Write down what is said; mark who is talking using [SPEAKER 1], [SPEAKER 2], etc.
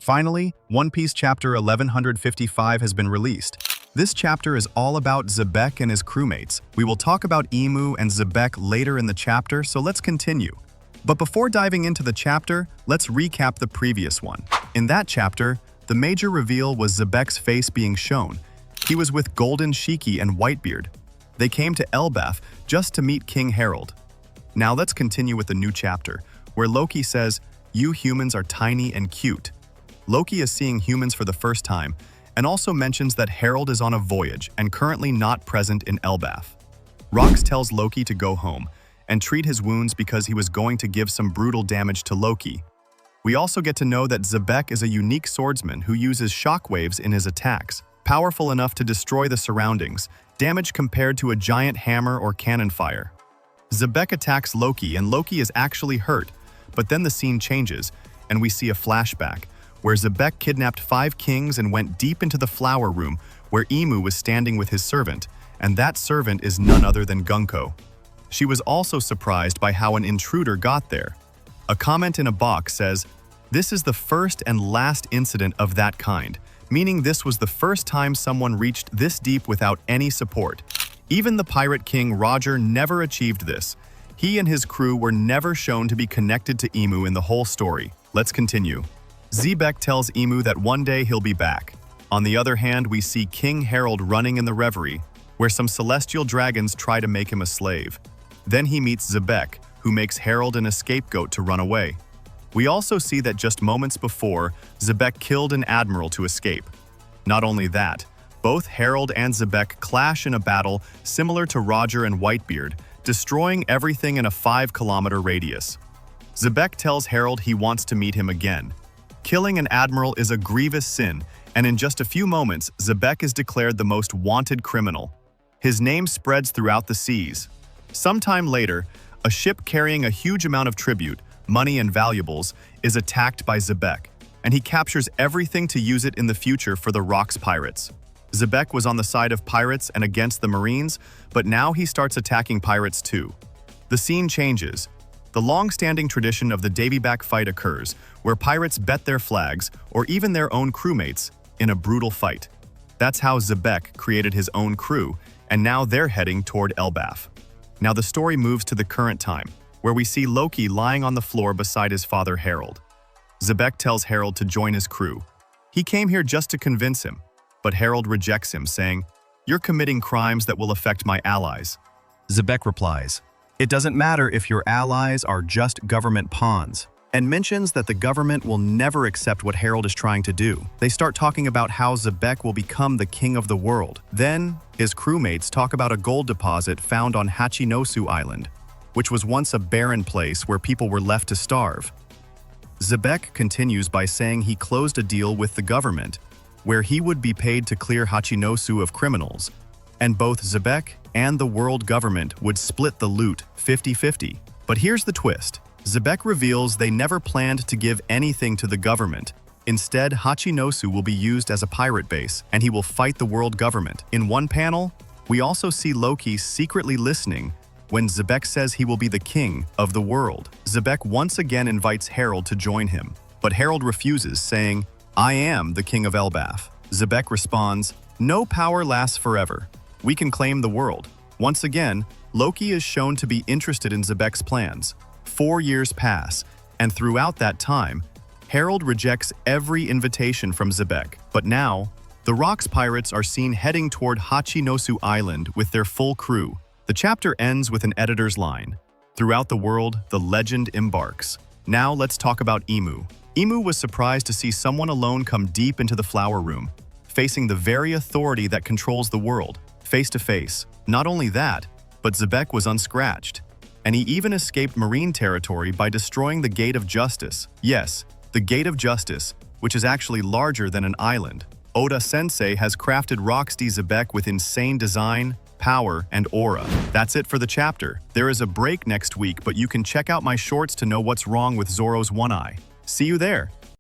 [SPEAKER 1] Finally, One Piece chapter 1155 has been released. This chapter is all about Xebec and his crewmates. We will talk about IMU and Xebec later in the chapter, so let's continue. But before diving into the chapter, let's recap the previous one. In that chapter, the major reveal was Xebec's face being shown. He was with Golden Shiki and Whitebeard. They came to Elbaf just to meet King Harold. Now let's continue with the new chapter, where Loki says, "You humans are tiny and cute." Loki is seeing humans for the first time, and also mentions that Harold is on a voyage and currently not present in Elbaf. Rox tells Loki to go home and treat his wounds because he was going to give some brutal damage to Loki. We also get to know that Xebec is a unique swordsman who uses shockwaves in his attacks, powerful enough to destroy the surroundings, damage compared to a giant hammer or cannon fire. Xebec attacks Loki and Loki is actually hurt, but then the scene changes and we see a flashback where Xebec kidnapped 5 kings and went deep into the flower room where IMU was standing with his servant, and that servant is none other than Gunko. She was also surprised by how an intruder got there. A comment in a box says, "This is the first and last incident of that kind," meaning this was the first time someone reached this deep without any support. Even the Pirate King Roger never achieved this. He and his crew were never shown to be connected to IMU in the whole story. Let's continue. Xebec tells IMU that one day he'll be back. On the other hand, we see King Harold running in the reverie, where some celestial dragons try to make him a slave. Then he meets Xebec, who makes Harold an scapegoat to run away. We also see that just moments before, Xebec killed an Admiral to escape. Not only that, both Harold and Xebec clash in a battle similar to Roger and Whitebeard, destroying everything in a 5-kilometer radius. Xebec tells Harold he wants to meet him again. Killing an Admiral is a grievous sin, and in just a few moments, Xebec is declared the most wanted criminal. His name spreads throughout the seas. Sometime later, a ship carrying a huge amount of tribute, money and valuables, is attacked by Xebec, and he captures everything to use it in the future for the Rox pirates. Xebec was on the side of pirates and against the Marines, but now he starts attacking pirates too. The scene changes. The long-standing tradition of the Davyback Fight occurs, where pirates bet their flags, or even their own crewmates, in a brutal fight. That's how Xebec created his own crew, and now they're heading toward Elbaf. Now the story moves to the current time, where we see Loki lying on the floor beside his father Harold. Xebec tells Harold to join his crew. He came here just to convince him, but Harold rejects him, saying, "You're committing crimes that will affect my allies." Xebec replies, "It doesn't matter if your allies are just government pawns," and mentions that the government will never accept what Harold is trying to do. They start talking about how Xebec will become the king of the world. Then, his crewmates talk about a gold deposit found on Hachinosu Island, which was once a barren place where people were left to starve. Xebec continues by saying he closed a deal with the government, where he would be paid to clear Hachinosu of criminals, and both Xebec and the world government would split the loot 50-50. But here's the twist. Xebec reveals they never planned to give anything to the government. Instead, Hachinosu will be used as a pirate base, and he will fight the world government. In one panel, we also see Loki secretly listening when Xebec says he will be the king of the world. Xebec once again invites Harold to join him, but Harold refuses, saying, "I am the king of Elbaf." Xebec responds, "No power lasts forever. We can claim the world." Once again, Loki is shown to be interested in Xebec's plans. 4 years pass, and throughout that time, Harold rejects every invitation from Xebec. But now, the Rox pirates are seen heading toward Hachinosu Island with their full crew. The chapter ends with an editor's line, "Throughout the world, the legend embarks." Now let's talk about IMU. IMU was surprised to see someone alone come deep into the flower room, facing the very authority that controls the world, face to face. Not only that, but Xebec was unscratched, and he even escaped Marine territory by destroying the Gate of Justice. Yes, the Gate of Justice, which is actually larger than an island. Oda Sensei has crafted Roxy Xebec with insane design, power, and aura. That's it for the chapter. There is a break next week, but you can check out my shorts to know what's wrong with Zoro's one eye. See you there!